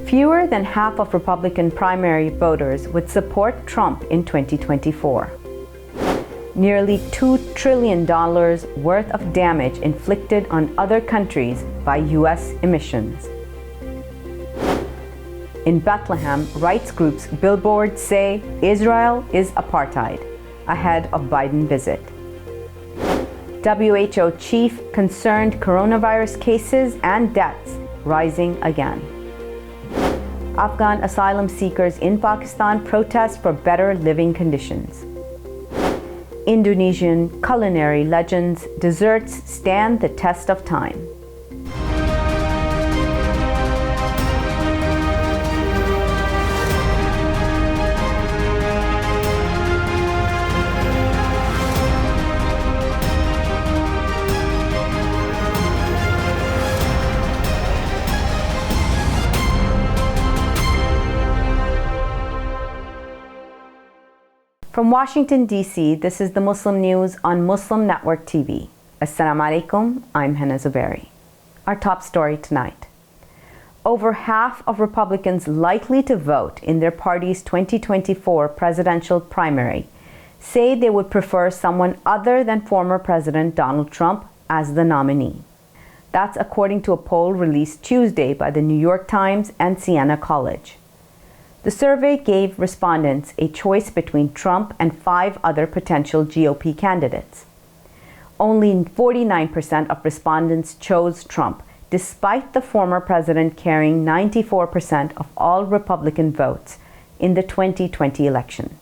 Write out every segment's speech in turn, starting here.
Fewer than half of Republican primary voters would support Trump in 2024. Nearly $2 trillion worth of damage inflicted on other countries by U.S. emissions. In Bethlehem, rights groups Billboards say Israel is apartheid, ahead of Biden visit. WHO chief concerned coronavirus cases and deaths rising again. Afghan asylum seekers in Pakistan protest for better living conditions. Indonesian culinary legends' desserts stand the test of time. From Washington, D.C., this is the Muslim News on Muslim Network TV. Assalamu alaikum, I'm Hena Zuberi. Our top story tonight. Over half of Republicans likely to vote in their party's 2024 presidential primary say they would prefer someone other than former President Donald Trump as the nominee. That's according to a poll released Tuesday by the New York Times and Siena College. The survey gave respondents a choice between Trump and 5 other potential GOP candidates. Only 49% of respondents chose Trump, despite the former president carrying 94% of all Republican votes in the 2020 election.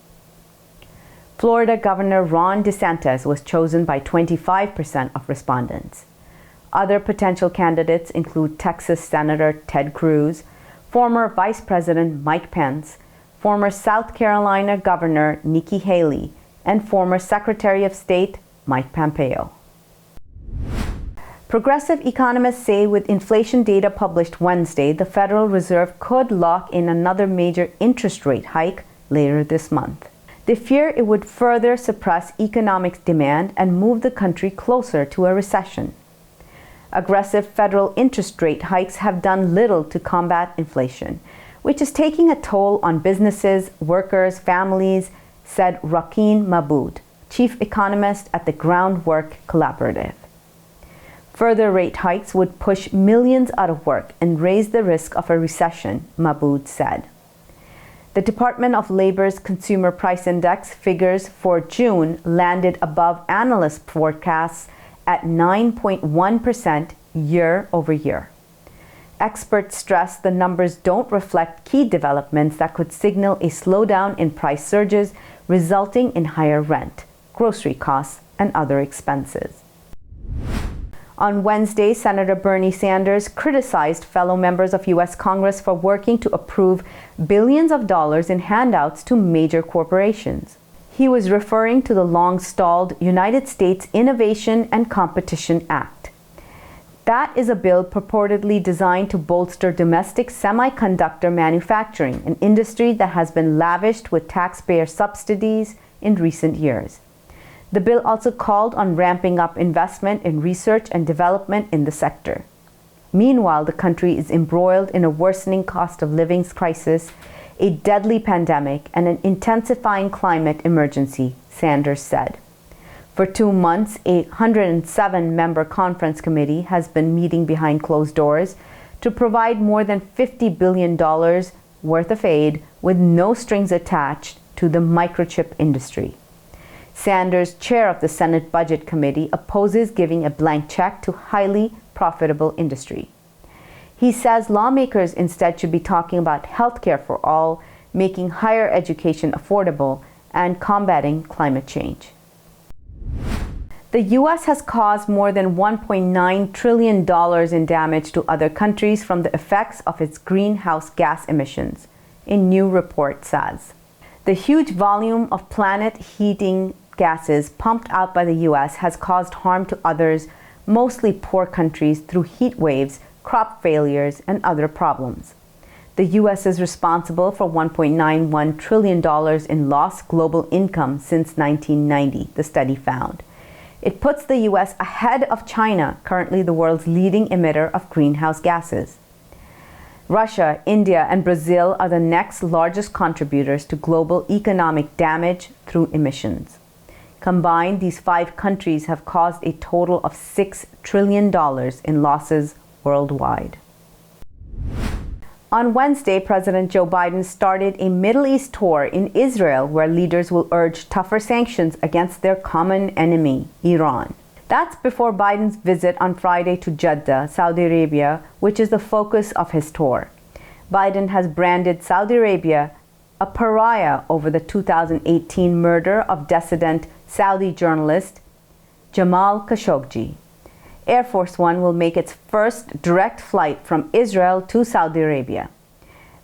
Florida Governor Ron DeSantis was chosen by 25% of respondents. Other potential candidates include Texas Senator Ted Cruz, former Vice President Mike Pence, former South Carolina Governor Nikki Haley, and former Secretary of State Mike Pompeo. Progressive economists say with inflation data published Wednesday, the Federal Reserve could lock in another major interest rate hike later this month. They fear it would further suppress economic demand and move the country closer to a recession. Aggressive federal interest rate hikes have done little to combat inflation, which is taking a toll on businesses, workers, families, said Rakeen Mabood, chief economist at the Groundwork Collaborative. Further rate hikes would push millions out of work and raise the risk of a recession, Mabood said. The Department of Labor's Consumer Price Index figures for June landed above analyst forecasts at 9.1% year over year. Experts stress the numbers don't reflect key developments that could signal a slowdown in price surges, resulting in higher rent, grocery costs, and other expenses. On Wednesday, Senator Bernie Sanders criticized fellow members of U.S. Congress for working to approve billions of dollars in handouts to major corporations. He was referring to the long-stalled United States Innovation and Competition Act. That is a bill purportedly designed to bolster domestic semiconductor manufacturing, an industry that has been lavished with taxpayer subsidies in recent years. The bill also called on ramping up investment in research and development in the sector. Meanwhile, the country is embroiled in a worsening cost of living crisis, a deadly pandemic, and an intensifying climate emergency, Sanders said. For 2 months, a 107-member conference committee has been meeting behind closed doors to provide more than $50 billion worth of aid with no strings attached to the microchip industry. Sanders, chair of the Senate Budget Committee, opposes giving a blank check to highly profitable industry. He says lawmakers instead should be talking about health care for all, making higher education affordable, and combating climate change. The U.S. has caused more than $1.9 trillion in damage to other countries from the effects of its greenhouse gas emissions, a new report says. The huge volume of planet-heating gases pumped out by the U.S. has caused harm to others, mostly poor countries, through heat waves, crop failures, and other problems. The U.S. is responsible for $1.91 trillion in lost global income since 1990, the study found. It puts the U.S. ahead of China, currently the world's leading emitter of greenhouse gases. Russia, India, and Brazil are the next largest contributors to global economic damage through emissions. Combined, these 5 countries have caused a total of $6 trillion in losses worldwide. On Wednesday, President Joe Biden started a Middle East tour in Israel, where leaders will urge tougher sanctions against their common enemy, Iran. That's before Biden's visit on Friday to Jeddah, Saudi Arabia, which is the focus of his tour. Biden has branded Saudi Arabia a pariah over the 2018 murder of dissident Saudi journalist Jamaal Khashoggi. Air Force One will make its first direct flight from Israel to Saudi Arabia.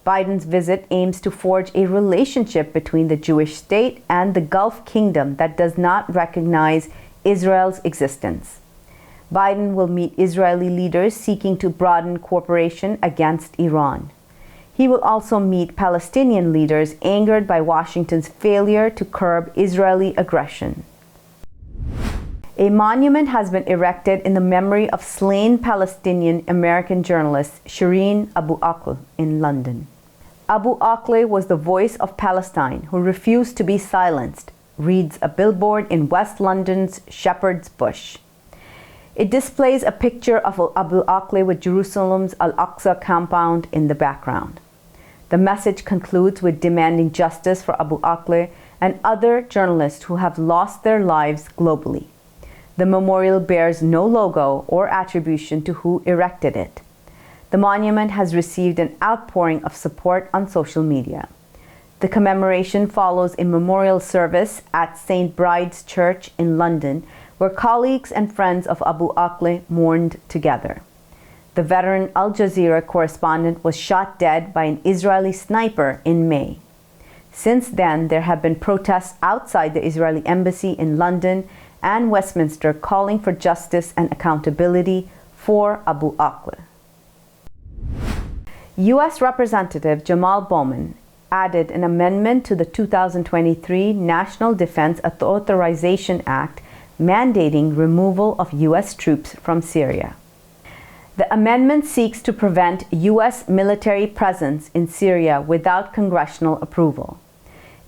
Biden's visit aims to forge a relationship between the Jewish state and the Gulf Kingdom that does not recognize Israel's existence. Biden will meet Israeli leaders seeking to broaden cooperation against Iran. He will also meet Palestinian leaders angered by Washington's failure to curb Israeli aggression. A monument has been erected in the memory of slain Palestinian American journalist Sheen Abu Akleh in London. Abu Akleh was the voice of Palestine who refused to be silenced, reads a billboard in West London's Shepherd's Bush. It displays a picture of Abu Akleh with Jerusalem's Al-Aqsa compound in the background. The message concludes with demanding justice for Abu Akleh and other journalists who have lost their lives globally. The memorial bears no logo or attribution to who erected it. The monument has received an outpouring of support on social media. The commemoration follows a memorial service at St. Bride's Church in London, where colleagues and friends of Abu Akleh mourned together. The veteran Al Jazeera correspondent was shot dead by an Israeli sniper in May. Since then, there have been protests outside the Israeli embassy in London and Westminster calling for justice and accountability for Abu Akleh. U.S. Representative Jamaal Bowman added an amendment to the 2023 National Defense Authorization Act mandating removal of U.S. troops from Syria. The amendment seeks to prevent U.S. military presence in Syria without congressional approval.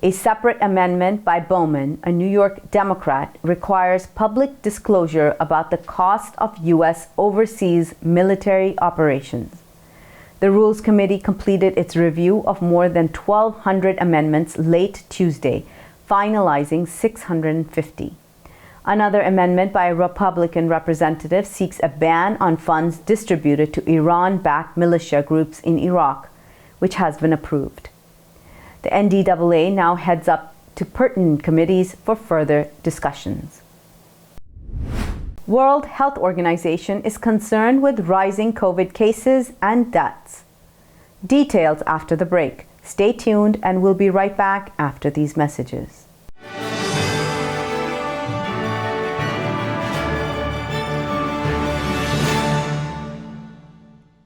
A separate amendment by Bowman, a New York Democrat, requires public disclosure about the cost of U.S. overseas military operations. The Rules Committee completed its review of more than 1,200 amendments late Tuesday, finalizing 650. Another amendment by a Republican representative seeks a ban on funds distributed to Iran-backed militia groups in Iraq, which has been approved. The NDAA now heads up to pertinent committees for further discussions. World Health Organization is concerned with rising COVID cases and deaths. Details after the break. Stay tuned, and we'll be right back after these messages.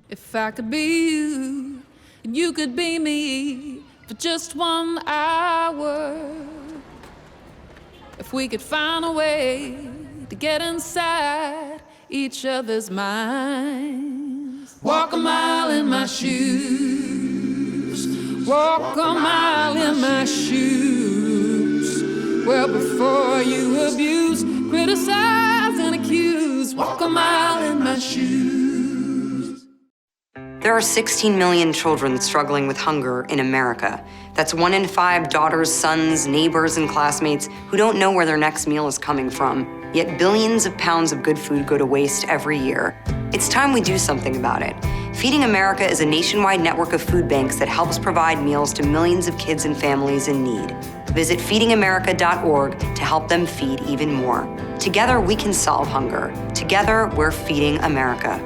If I could be you, and you could be me for just 1 hour. If we could find a way to get inside each other's minds. Walk a mile in my shoes. Walk a mile in my shoes. Well, before you abuse, criticize, and accuse. Walk a mile in my shoes. There are 16 million children struggling with hunger in America. That's 1 in 5 daughters, sons, neighbors, and classmates who don't know where their next meal is coming from. Yet billions of pounds of good food go to waste every year. It's time we do something about it. Feeding America is a nationwide network of food banks that helps provide meals to millions of kids and families in need. Visit feedingamerica.org to help them feed even more. Together, we can solve hunger. Together, we're feeding America.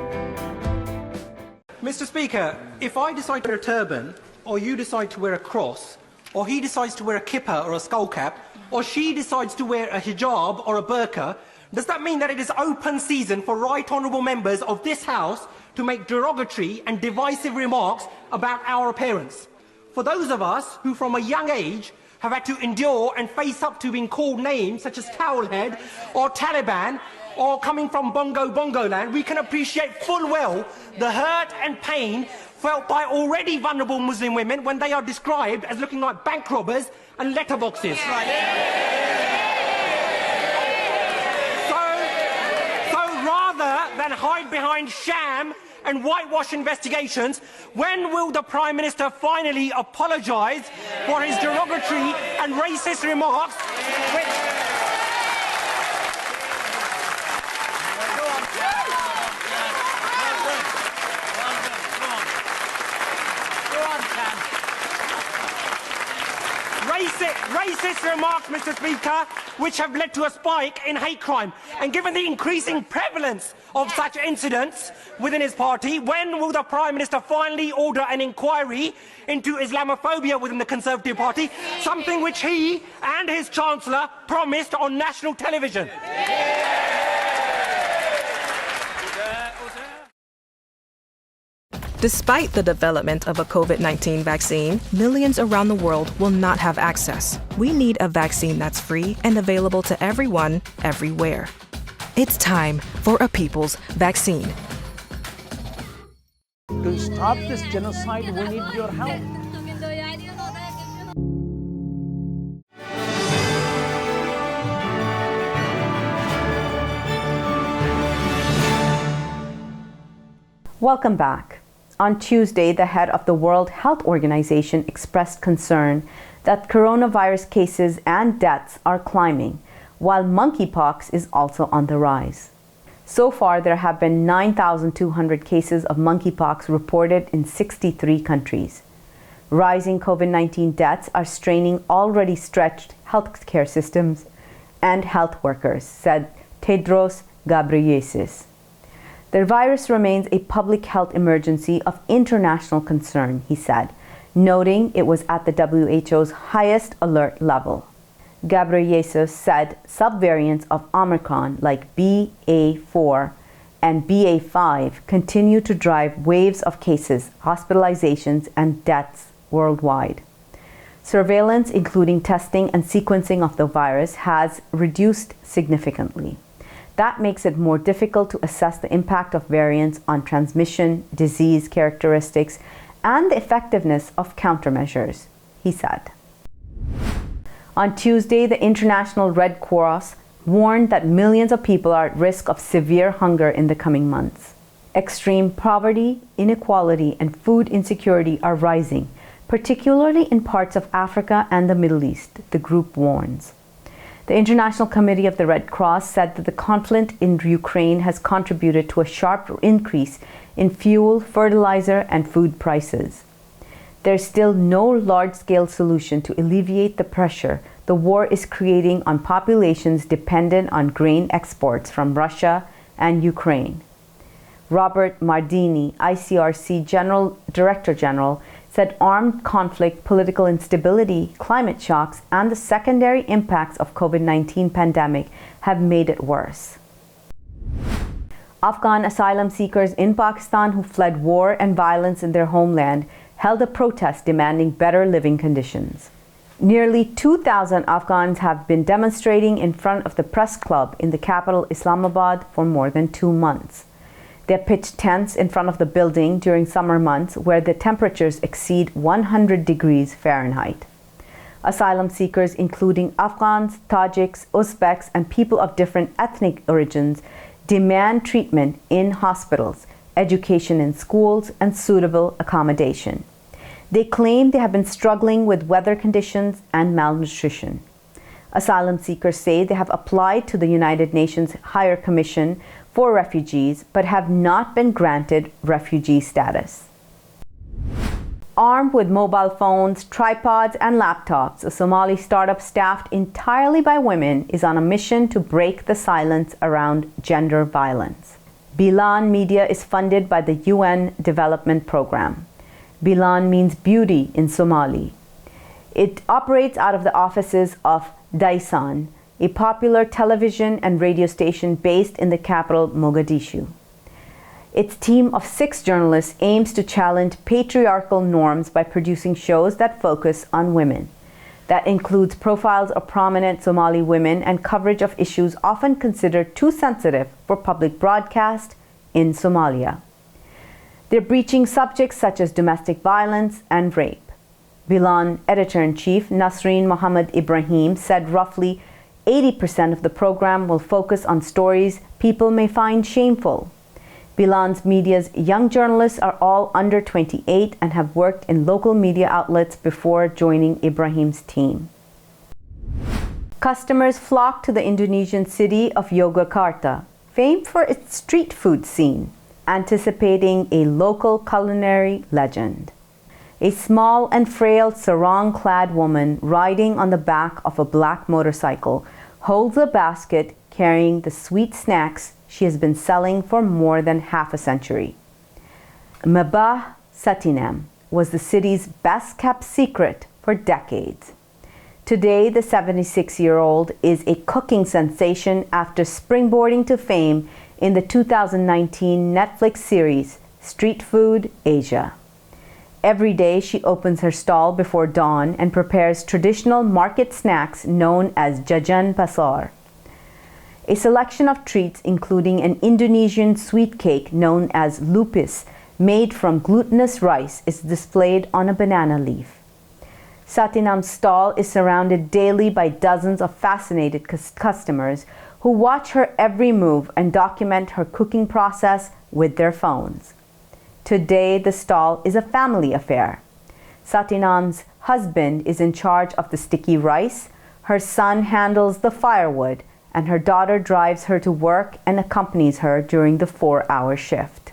Mr. Speaker, if I decide to wear a turban, or you decide to wear a cross, or he decides to wear a kippah or a skull cap, or she decides to wear a hijab or a burqa, does that mean that it is open season for right honourable members of this House to make derogatory and divisive remarks about our appearance? For those of us who from a young age have had to endure and face up to being called names such as Towelhead or Taliban, or coming from Bongo land, we can appreciate full well the hurt and pain felt by already vulnerable Muslim women when they are described as looking like bank robbers and letterboxes. So rather than hide behind sham and whitewash investigations, when will the Prime Minister finally apologise for his derogatory and racist remarks, racist remarks, Mr. Speaker, which have led to a spike in hate crime? And given the increasing prevalence of such incidents within his party, when will the Prime Minister finally order an inquiry into Islamophobia within the Conservative Party, something which he and his Chancellor promised on national television? Despite the development of a COVID-19 vaccine, millions around the world will not have access. We need a vaccine that's free and available to everyone, everywhere. It's time for a people's vaccine. To stop this genocide, we need your help. Welcome back. On Tuesday, the head of the World Health Organization expressed concern that coronavirus cases and deaths are climbing, while monkeypox is also on the rise. So far, there have been 9,200 cases of monkeypox reported in 63 countries. Rising COVID-19 deaths are straining already stretched healthcare systems and health workers, said Tedros Ghebreyesus. The virus remains a public health emergency of international concern, he said, noting it was at the WHO's highest alert level. Ghebreyesus said subvariants of Omicron like BA4 and BA5 continue to drive waves of cases, hospitalizations, and deaths worldwide. Surveillance, including testing and sequencing of the virus, has reduced significantly. That makes it more difficult to assess the impact of variants on transmission, disease characteristics, and the effectiveness of countermeasures, he said. On Tuesday, the International Red Cross warned that millions of people are at risk of severe hunger in the coming months. Extreme poverty, inequality, and food insecurity are rising, particularly in parts of Africa and the Middle East, the group warns. The International Committee of the Red Cross said that the conflict in Ukraine has contributed to a sharp increase in fuel, fertilizer, and food prices. There's still no large-scale solution to alleviate the pressure the war is creating on populations dependent on grain exports from Russia and Ukraine. Robert Mardini, ICRC Director General, said armed conflict, political instability, climate shocks, and the secondary impacts of COVID-19 pandemic have made it worse. Afghan asylum seekers in Pakistan who fled war and violence in their homeland held a protest demanding better living conditions. Nearly 2,000 Afghans have been demonstrating in front of the press club in the capital Islamabad for more than 2 months. They pitched tents in front of the building during summer months where the temperatures exceed 100 degrees Fahrenheit. Asylum seekers, including Afghans, Tajiks, Uzbeks, and people of different ethnic origins, demand treatment in hospitals, education in schools, and suitable accommodation. They claim they have been struggling with weather conditions and malnutrition. Asylum seekers say they have applied to the United Nations Higher Commission for Refugees, but have not been granted refugee status. Armed with mobile phones, tripods, and laptops, a Somali startup staffed entirely by women is on a mission to break the silence around gender violence. Bilan Media is funded by the UN Development Program. Bilan means beauty in Somali. It operates out of the offices of Daisan, a popular television and radio station based in the capital, Mogadishu. Its team of 6 journalists aims to challenge patriarchal norms by producing shows that focus on women. That includes profiles of prominent Somali women and coverage of issues often considered too sensitive for public broadcast in Somalia. They're breaching subjects such as domestic violence and rape. Bilan editor-in-chief Nasreen Mohammed Ibrahim said roughly 80% of the program will focus on stories people may find shameful. Bilan's media's young journalists are all under 28 and have worked in local media outlets before joining Ibrahim's team. Customers flock to the Indonesian city of Yogyakarta, famed for its street food scene, anticipating a local culinary legend. A small and frail sarong-clad woman riding on the back of a black motorcycle holds a basket carrying the sweet snacks she has been selling for more than half a century. Mebah Satinem was the city's best-kept secret for decades. Today, the 76-year-old is a cooking sensation after springboarding to fame in the 2019 Netflix series Street Food Asia. Every day, she opens her stall before dawn and prepares traditional market snacks known as jajan pasar. A selection of treats, including an Indonesian sweet cake known as lupis, made from glutinous rice, is displayed on a banana leaf. Satinam's stall is surrounded daily by dozens of fascinated customers who watch her every move and document her cooking process with their phones. Today, the stall is a family affair. Satinam's husband is in charge of the sticky rice, her son handles the firewood, and her daughter drives her to work and accompanies her during the 4-hour shift.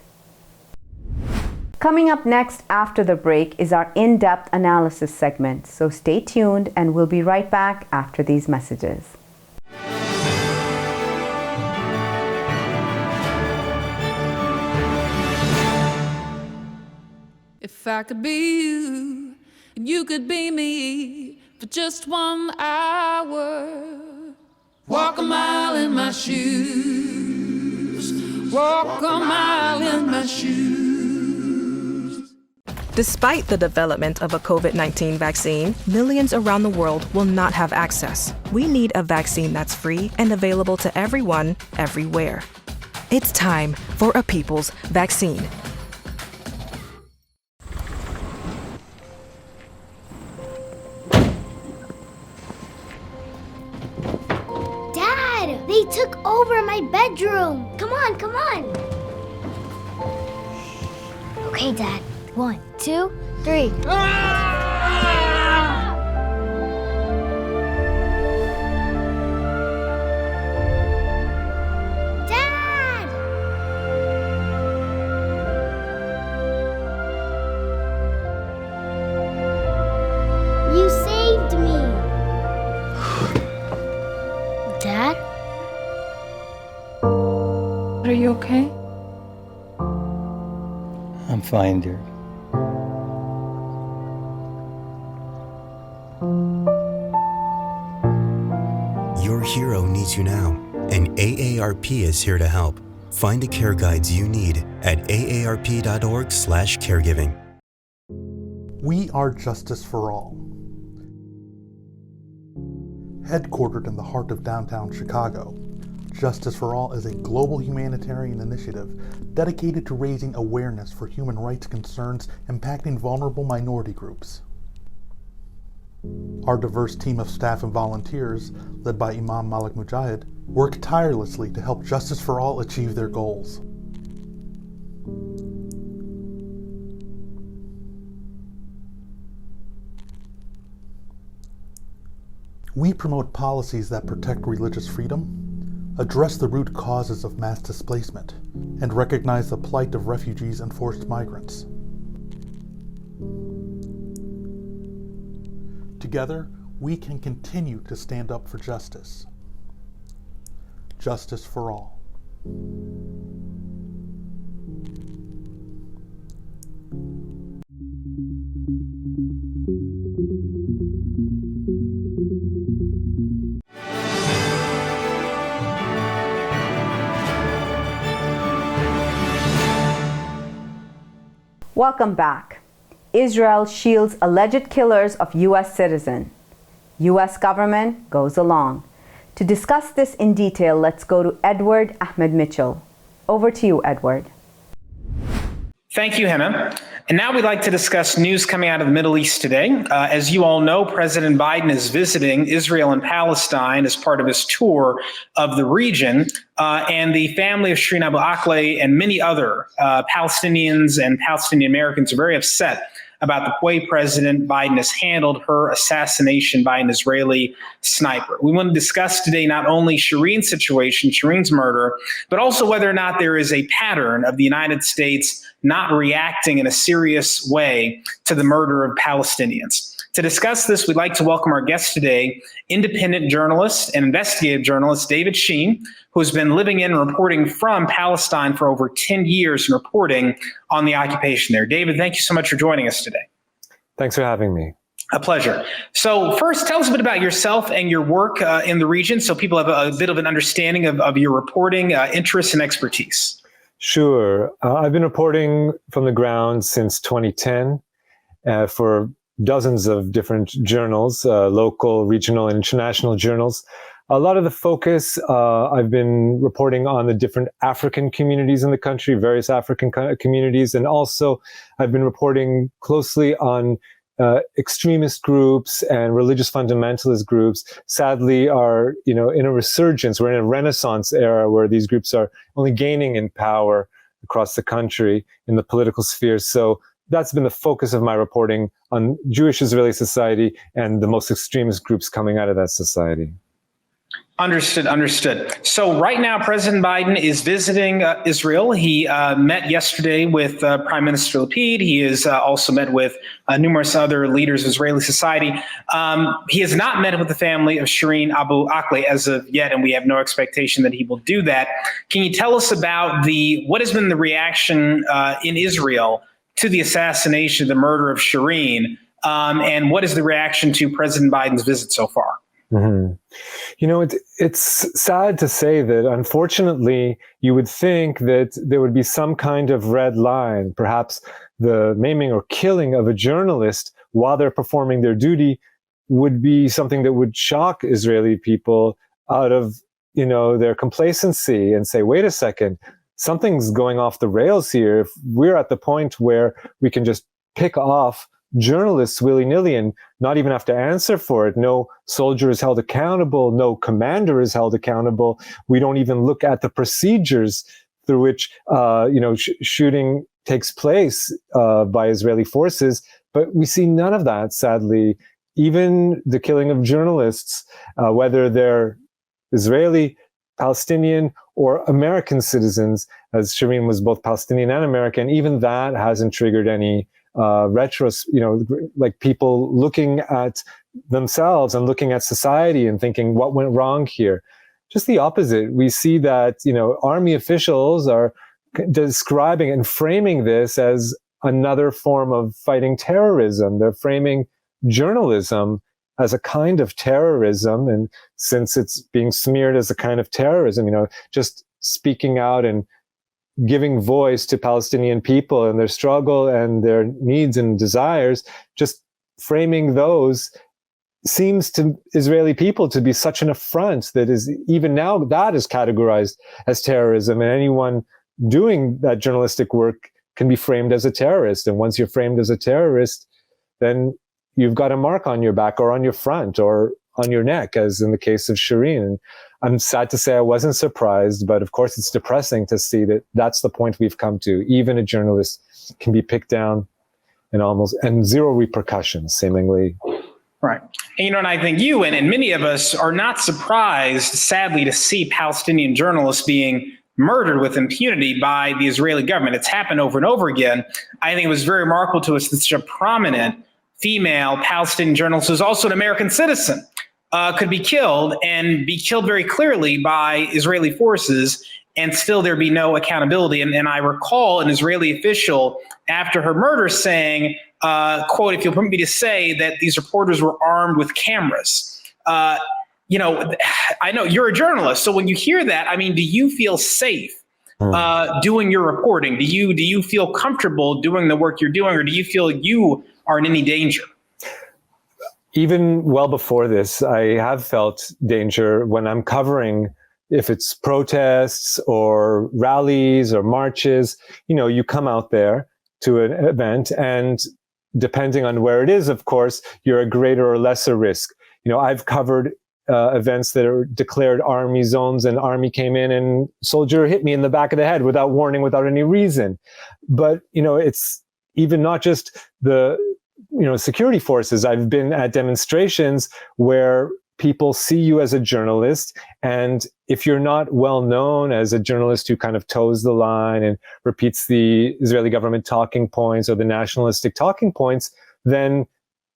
Coming up next after the break is our in-depth analysis segment, so stay tuned and we'll be right back after these messages. If I could be you, and you could be me for just 1 hour. Walk a mile in my shoes. Walk a mile in my shoes. Despite the development of a COVID-19 vaccine, millions around the world will not have access. We need a vaccine that's free and available to everyone, everywhere. It's time for a people's vaccine. They took over my bedroom. Come on, come on. Okay, Dad. 1, 2, 3. Dad! You saved me. Dad? Are you okay? I'm fine, dear. Your hero needs you now, and AARP is here to help. Find the care guides you need at aarp.org/caregiving. We are Justice for All. Headquartered in the heart of downtown Chicago, Justice for All is a global humanitarian initiative dedicated to raising awareness for human rights concerns impacting vulnerable minority groups. Our diverse team of staff and volunteers, led by Imam Malik Mujahid, work tirelessly to help Justice for All achieve their goals. We promote policies that protect religious freedom, address the root causes of mass displacement, and recognize the plight of refugees and forced migrants. Together, we can continue to stand up for justice. Justice for all. Welcome back. Israel shields alleged killers of U.S. citizen. U.S. government goes along. To discuss this in detail, let's go to Edward Ahmed Mitchell. Over to you, Edward. Thank you, Hena. And now we'd like to discuss news coming out of the Middle East today. As you all know, President Biden is visiting Israel and Palestine as part of his tour of the region. And the family of Sheen Abu Akleh and many other Palestinians and Palestinian Americans are very upset about the way President Biden has handled her assassination by an Israeli sniper. We want to discuss today not only Shireen's situation, Shireen's murder, but also whether or not there is a pattern of the United States not reacting in a serious way to the murder of Palestinians. To discuss this, we'd like to welcome our guest today, independent journalist and investigative journalist David Sheen, who has been living in and reporting from Palestine for over 10 years and reporting on the occupation there. David, thank you so much for joining us today. Thanks for having me. A pleasure. So first, tell us a bit about yourself and your work in the region so people have a bit of an understanding of your reporting interests and expertise. Sure. I've been reporting from the ground since 2010 for dozens of different journals, local, regional, and international journals. A lot of the focus, I've been reporting on the different African communities in the country, various African communities, and also I've been reporting closely on extremist groups and religious fundamentalist groups. Sadly, are in a resurgence. We're in a Renaissance era where these groups are only gaining in power across the country in the political sphere. So that's been the focus of my reporting on Jewish Israeli society and the most extremist groups coming out of that society. Understood. So right now, President Biden is visiting Israel. He met yesterday with Prime Minister Lapid. He has also met with numerous other leaders of Israeli society. He has not met with the family of Sheen Abu Akleh as of yet, and we have no expectation that he will do that. Can you tell us about what has been the reaction in Israel to the assassination, the murder of Sheen, and what is the reaction to President Biden's visit so far? Mm-hmm. It's sad to say that, unfortunately, you would think that there would be some kind of red line, perhaps the maiming or killing of a journalist while they're performing their duty would be something that would shock Israeli people out of, their complacency and say, wait a second, something's going off the rails here. If we're at the point where we can just pick off journalists willy-nilly and not even have to answer for it. No soldier is held accountable. No commander is held accountable. We don't even look at the procedures through which, shooting takes place by Israeli forces. But we see none of that, sadly. Even the killing of journalists, whether they're Israeli, Palestinian, or American citizens, as Shireen was both Palestinian and American, even that hasn't triggered any like people looking at themselves and looking at society and thinking, what went wrong here? Just the opposite. We see that, army officials are describing and framing this as another form of fighting terrorism. They're framing journalism as a kind of terrorism. And since it's being smeared as a kind of terrorism, just speaking out and giving voice to Palestinian people and their struggle and their needs and desires, just framing those seems to Israeli people to be such an affront that is even now that is categorized as terrorism, and anyone doing that journalistic work can be framed as a terrorist. And once you're framed as a terrorist, then you've got a mark on your back or on your front or on your neck, as in the case of Shireen. And I'm sad to say I wasn't surprised, but of course it's depressing to see that that's the point we've come to. Even a journalist can be picked down and zero repercussions, seemingly. Right. And I think you and many of us are not surprised, sadly, to see Palestinian journalists being murdered with impunity by the Israeli government. It's happened over and over again. I think it was very remarkable to us that such a prominent female Palestinian journalist who's also an American citizen could be killed very clearly by Israeli forces, and still there be no accountability. And I recall an Israeli official after her murder saying, quote, if you'll permit me to say, that these reporters were armed with cameras. I know you're a journalist, so when you hear that, do you feel safe doing your reporting? Do you feel comfortable doing the work you're doing, or do you feel you are in any danger? Even well before this, I have felt danger when I'm covering, if it's protests or rallies or marches. You come out there to an event, and depending on where it is, of course, you're a greater or lesser risk. I've covered events that are declared army zones, and army came in and soldier hit me in the back of the head without warning, without any reason. But, it's even not just the, security forces. I've been at demonstrations where people see you as a journalist, and if you're not well known as a journalist who kind of toes the line and repeats the Israeli government talking points or the nationalistic talking points, then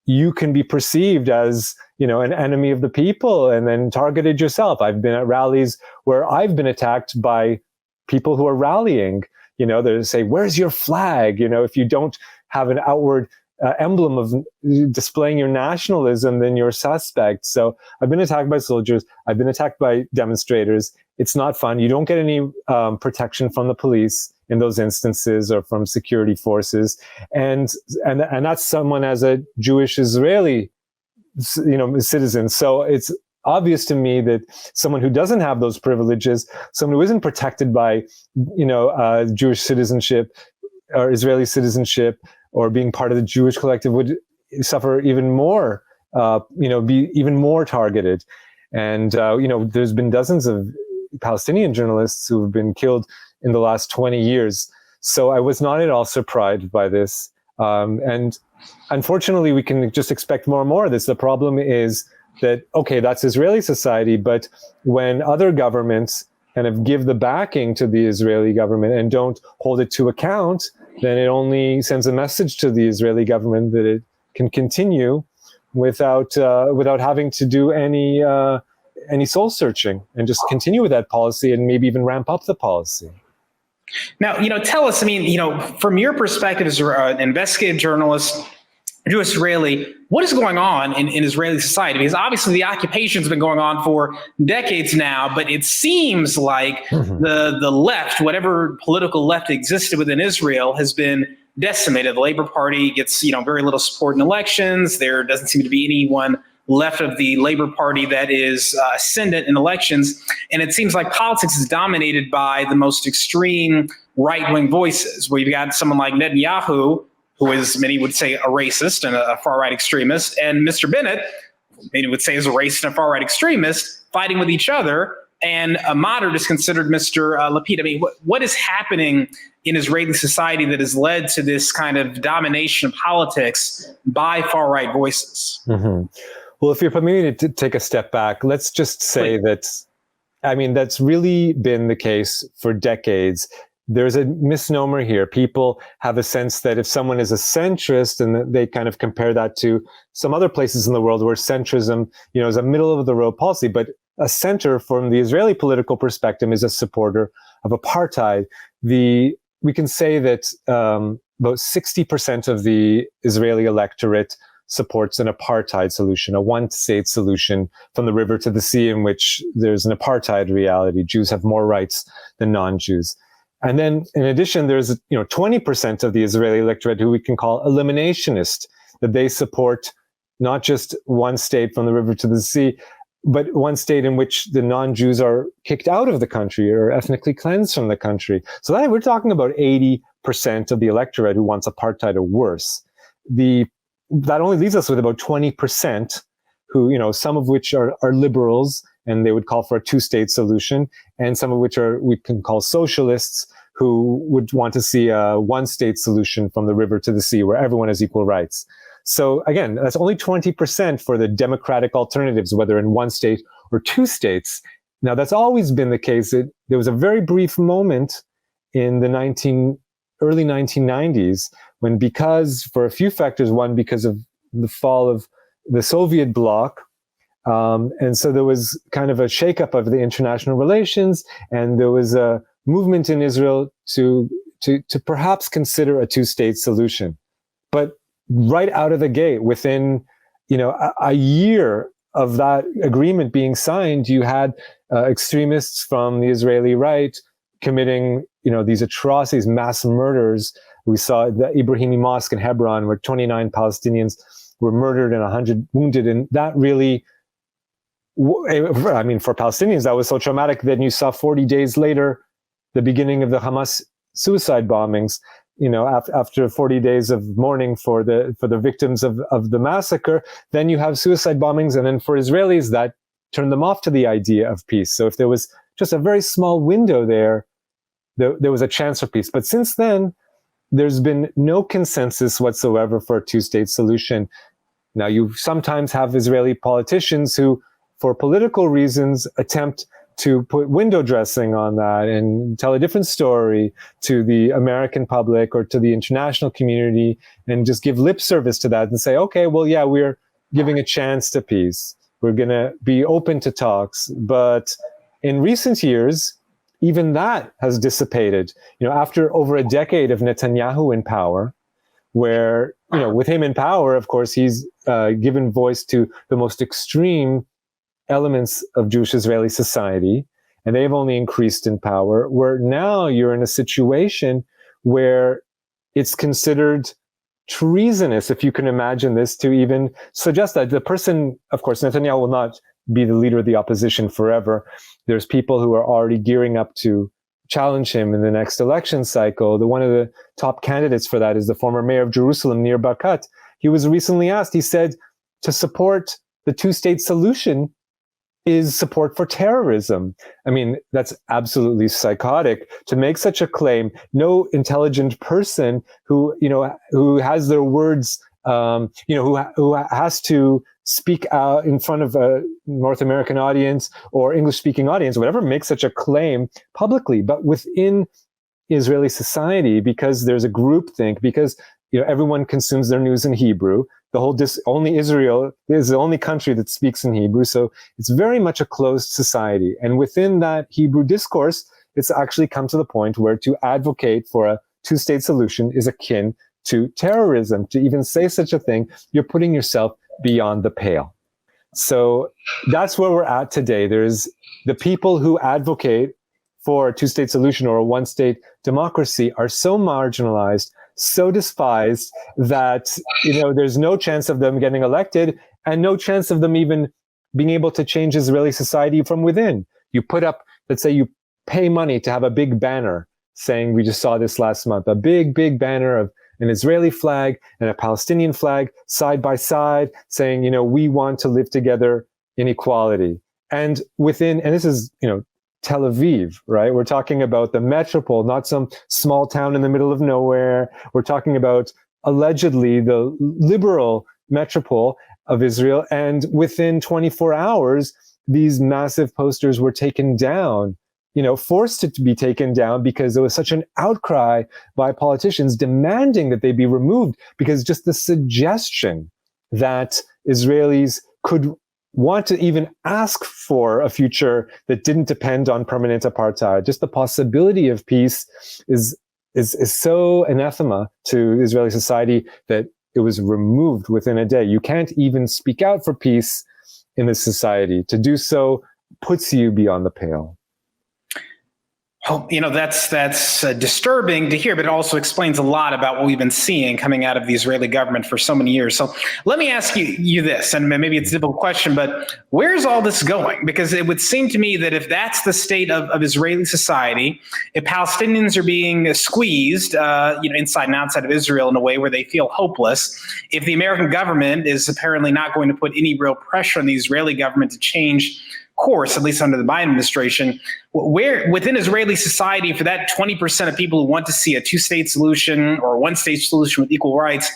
you can be perceived as, an enemy of the people and then targeted yourself. I've been at rallies where I've been attacked by people who are rallying. They say, "Where's your flag?" If you don't have an outward emblem of displaying your nationalism, then you're suspect. So I've been attacked by soldiers. I've been attacked by demonstrators. It's not fun. You don't get any protection from the police in those instances or from security forces. And that's someone as a Jewish Israeli, citizen. So it's obvious to me that someone who doesn't have those privileges, someone who isn't protected by, Jewish citizenship or Israeli citizenship, or being part of the Jewish collective, would suffer even more, be even more targeted. And, there's been dozens of Palestinian journalists who have been killed in the last 20 years. So I was not at all surprised by this. And unfortunately, we can just expect more and more of this. The problem is that, okay, that's Israeli society, but when other governments kind of give the backing to the Israeli government and don't hold it to account, then it only sends a message to the Israeli government that it can continue without having to do any soul searching, and just continue with that policy and maybe even ramp up the policy. Now, tell us, from your perspective as an investigative journalist, Jewish Israeli, what is going on in Israeli society? Because obviously the occupation's been going on for decades now, but it seems like the left, whatever political left existed within Israel, has been decimated. The Labor Party gets, very little support in elections. There doesn't seem to be anyone left of the Labor Party that is ascendant in elections. And it seems like politics is dominated by the most extreme right-wing voices, where you've got someone like Netanyahu, who is, many would say, a racist and a far-right extremist, and Mr. Bennett, many would say is a racist and a far-right extremist, fighting with each other, and a moderate is considered Mr. Lapid. What is happening in Israeli society that has led to this kind of domination of politics by far-right voices? Mm-hmm. Well, if you're permitted to take a step back, let's just say that's really been the case for decades. There's a misnomer here. People have a sense that if someone is a centrist, and they kind of compare that to some other places in the world where centrism, is a middle of the road policy. But a center, from the Israeli political perspective, is a supporter of apartheid. We can say that about 60% of the Israeli electorate supports an apartheid solution, a one-state solution from the river to the sea, in which there's an apartheid reality. Jews have more rights than non-Jews. And then, in addition, there's 20% of the Israeli electorate who we can call eliminationist, that they support not just one state from the river to the sea, but one state in which the non-Jews are kicked out of the country or ethnically cleansed from the country. So that, we're talking about 80% of the electorate who wants apartheid or worse. That only leaves us with about 20% who, some of which are liberals, and they would call for a two-state solution, and some of which we can call socialists, who would want to see a one-state solution from the river to the sea, where everyone has equal rights. So again, that's only 20% for the democratic alternatives, whether in one state or two states. Now, that's always been the case. There was a very brief moment in the early 1990s when, for a few factors, one, because of the fall of the Soviet bloc, and so there was kind of a shakeup of the international relations, and there was a movement in Israel to perhaps consider a two-state solution. But right out of the gate, within a year of that agreement being signed, you had extremists from the Israeli right committing these atrocities, mass murders. We saw the Ibrahimi Mosque in Hebron, where 29 Palestinians were murdered and 100 wounded, and that really, for Palestinians, that was so traumatic. Then you saw 40 days later the beginning of the Hamas suicide bombings. after 40 days of mourning for the victims of the massacre, then you have suicide bombings. And then for Israelis, that turned them off to the idea of peace. So if there was just a very small window there was a chance for peace. But since then, there's been no consensus whatsoever for a two-state solution. Now, you sometimes have Israeli politicians who, for political reasons, attempt to put window dressing on that and tell a different story to the American public or to the international community and just give lip service to that and say, okay, well, yeah, we're giving a chance to peace. We're going to be open to talks. But in recent years, even that has dissipated. After over a decade of Netanyahu in power, where, with him in power, of course, he's given voice to the most extreme elements of Jewish Israeli society, and they've only increased in power, where now you're in a situation where it's considered treasonous, if you can imagine this, to even suggest that the person, of course, Netanyahu will not be the leader of the opposition forever. There's people who are already gearing up to challenge him in the next election cycle. One of the top candidates for that is the former mayor of Jerusalem, Nir Barkat. He was recently asked, he said, to support the two-state solution is support for terrorism. I mean, that's absolutely psychotic to make such a claim. No intelligent person who has their words, who has to speak out in front of a North American audience or English-speaking audience, whatever, makes such a claim publicly. But within Israeli society, because there's a groupthink, because everyone consumes their news in Hebrew, only Israel is the only country that speaks in Hebrew, so it's very much a closed society. And within that Hebrew discourse, it's actually come to the point where to advocate for a two-state solution is akin to terrorism. To even say such a thing, you're putting yourself beyond the pale. So that's where we're at today. There's the people who advocate for a two-state solution or a one-state democracy are so marginalized, so despised that, there's no chance of them getting elected and no chance of them even being able to change Israeli society from within. You put up, let's say you pay money to have a big banner saying, we just saw this last month, a big, big banner of an Israeli flag and a Palestinian flag side by side saying, we want to live together in equality. And this is, Tel Aviv, right? We're talking about the metropole, not some small town in the middle of nowhere. We're talking about allegedly the liberal metropole of Israel. And within 24 hours, these massive posters were taken down, forced to be taken down because there was such an outcry by politicians demanding that they be removed, because just the suggestion that Israelis could want to even ask for a future that didn't depend on permanent apartheid, just the possibility of peace is so anathema to Israeli society that it was removed within a day. You can't even speak out for peace in this society. To do so puts you beyond the pale. Well, that's disturbing to hear, but it also explains a lot about what we've been seeing coming out of the Israeli government for so many years. So let me ask you this, and maybe it's a difficult question, but where's all this going? Because it would seem to me that if that's the state of Israeli society, if Palestinians are being squeezed, inside and outside of Israel in a way where they feel hopeless, if the American government is apparently not going to put any real pressure on the Israeli government to change course, at least under the Biden administration, where within Israeli society, for that 20% of people who want to see a two-state solution or a one-state solution with equal rights,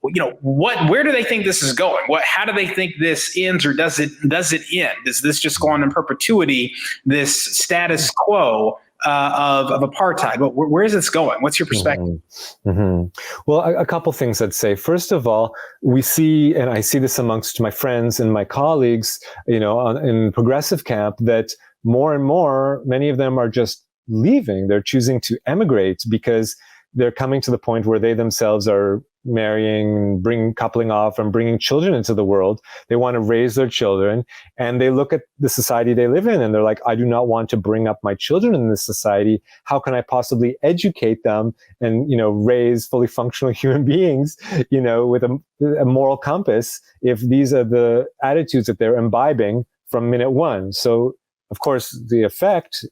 where do they think this is going? How do they think this ends, or does it end? Does this just go on in perpetuity, this status quo of apartheid? But where is this going? What's your perspective? Mm-hmm. Well, a couple things I'd say. First of all, we see, and I see this amongst my friends and my colleagues, in progressive camp, that more and more, many of them are just leaving. They're choosing to emigrate because they're coming to the point where they themselves are marrying, coupling off and bringing children into the world. They want to raise their children, and they look at the society they live in and they're like, I do not want to bring up my children in this society. How can I possibly educate them and, raise fully functional human beings, with a moral compass if these are the attitudes that they're imbibing from minute one? So of course, the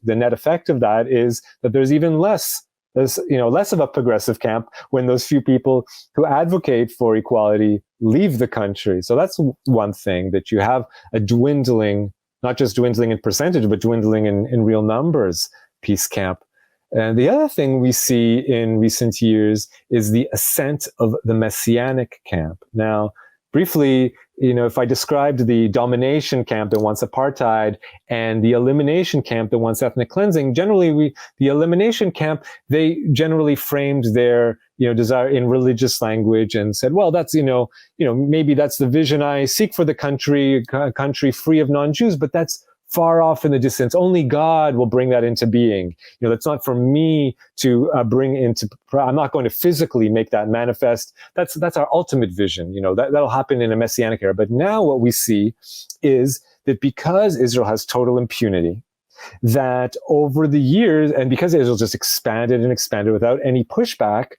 net effect of that is that there's even less less of a progressive camp when those few people who advocate for equality leave the country. So that's one thing, that you have a dwindling, not just dwindling in percentage, but dwindling in real numbers, peace camp. And the other thing we see in recent years is the ascent of the messianic camp. Now, briefly, if I described the domination camp that wants apartheid and the elimination camp that wants ethnic cleansing, generally the elimination camp, they generally framed their desire in religious language and said, well, that's maybe that's the vision I seek for the country, a country free of non-Jews, but that's far off in the distance. Only God will bring that into being. That's not for me to bring into. I'm not going to physically make that manifest. That's our ultimate vision. That'll happen in a messianic era. But now what we see is that because Israel has total impunity, that over the years, and because Israel just expanded and expanded without any pushback,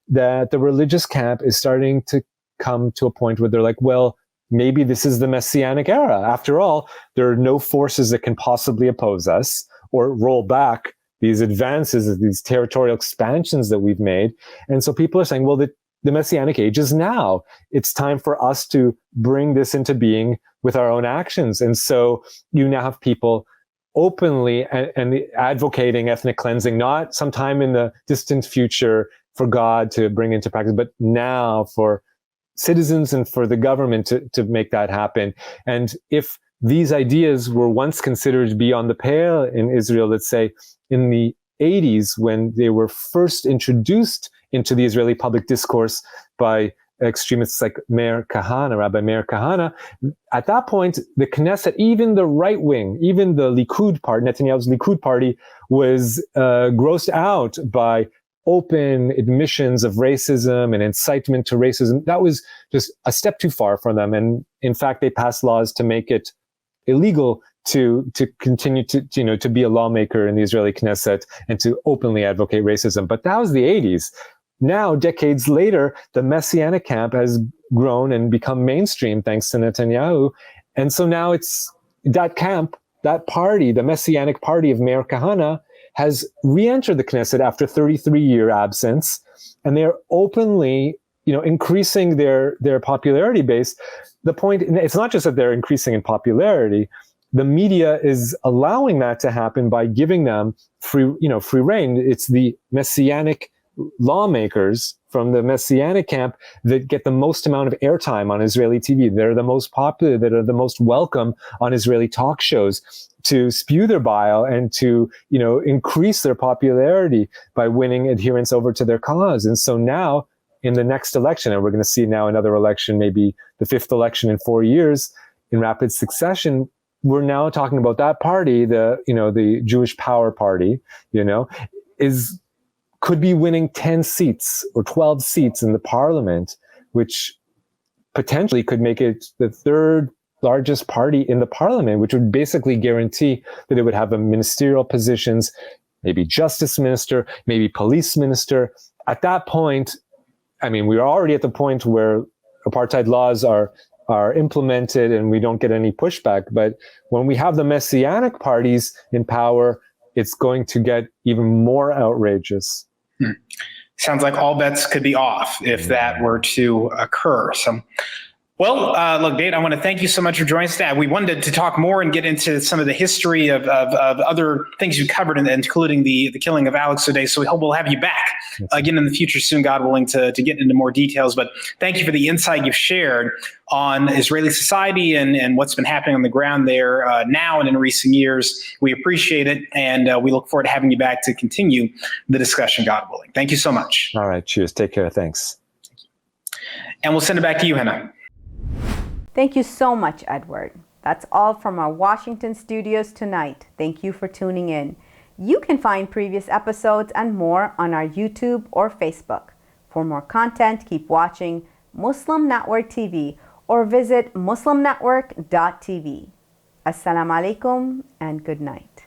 that the religious camp is starting to come to a point where they're like, well, maybe this is the messianic era. After all, there are no forces that can possibly oppose us or roll back these advances, these territorial expansions that we've made. And so people are saying, well, the messianic age is now. It's time for us to bring this into being with our own actions. And so you now have people openly and advocating ethnic cleansing, not sometime in the distant future for God to bring into practice, but now for citizens and for the government to make that happen. And if these ideas were once considered to be on the pale in Israel, let's say in the 80s, when they were first introduced into the Israeli public discourse by extremists like Rabbi Meir Kahane, at that point, the Knesset, even the right wing, even the Likud party, Netanyahu's Likud party, was grossed out by open admissions of racism and incitement to racism. That was just a step too far for them. And in fact, they passed laws to make it illegal to continue to be a lawmaker in the Israeli Knesset and to openly advocate racism. But that was the 80s. Now, decades later, the Messianic camp has grown and become mainstream thanks to Netanyahu. And so now it's that camp, that party, the Messianic party of Meir Kahane, has re-entered the Knesset after 33-year absence, and they're openly, increasing their popularity base. The point, it's not just that they're increasing in popularity. The media is allowing that to happen by giving them free reign. It's the Messianic lawmakers from the Messianic camp that get the most amount of airtime on Israeli TV. They're the most popular, that are the most welcome on Israeli talk shows to spew their bile and to, increase their popularity by winning adherents over to their cause. And so now in the next election, and we're going to see now another election, maybe the 5th election in 4 years in rapid succession, we're now talking about that party, the Jewish Power Party, could be winning 10 seats or 12 seats in the parliament, which potentially could make it the third largest party in the parliament, which would basically guarantee that it would have a ministerial positions, maybe justice minister, maybe police minister. At that point, we're already at the point where apartheid laws are implemented and we don't get any pushback. But when we have the Messianic parties in power, it's going to get even more outrageous. Sounds like all bets could be off if that were to occur. So, well, look, Dave, I want to thank you so much for joining us today. We wanted to talk more and get into some of the history of other things you covered, including the killing of Alex today. So we hope we'll have you back again in the future soon, God willing, to get into more details. But thank you for the insight you've shared on Israeli society and what's been happening on the ground there now and in recent years. We appreciate it, and we look forward to having you back to continue the discussion, God willing. Thank you so much. All right, cheers. Take care. Thanks. And we'll send it back to you, Hena. Thank you so much, Edward. That's all from our Washington studios tonight. Thank you for tuning in. You can find previous episodes and more on our YouTube or Facebook. For more content, keep watching Muslim Network TV or visit muslimnetwork.tv. Assalamu alaikum and good night.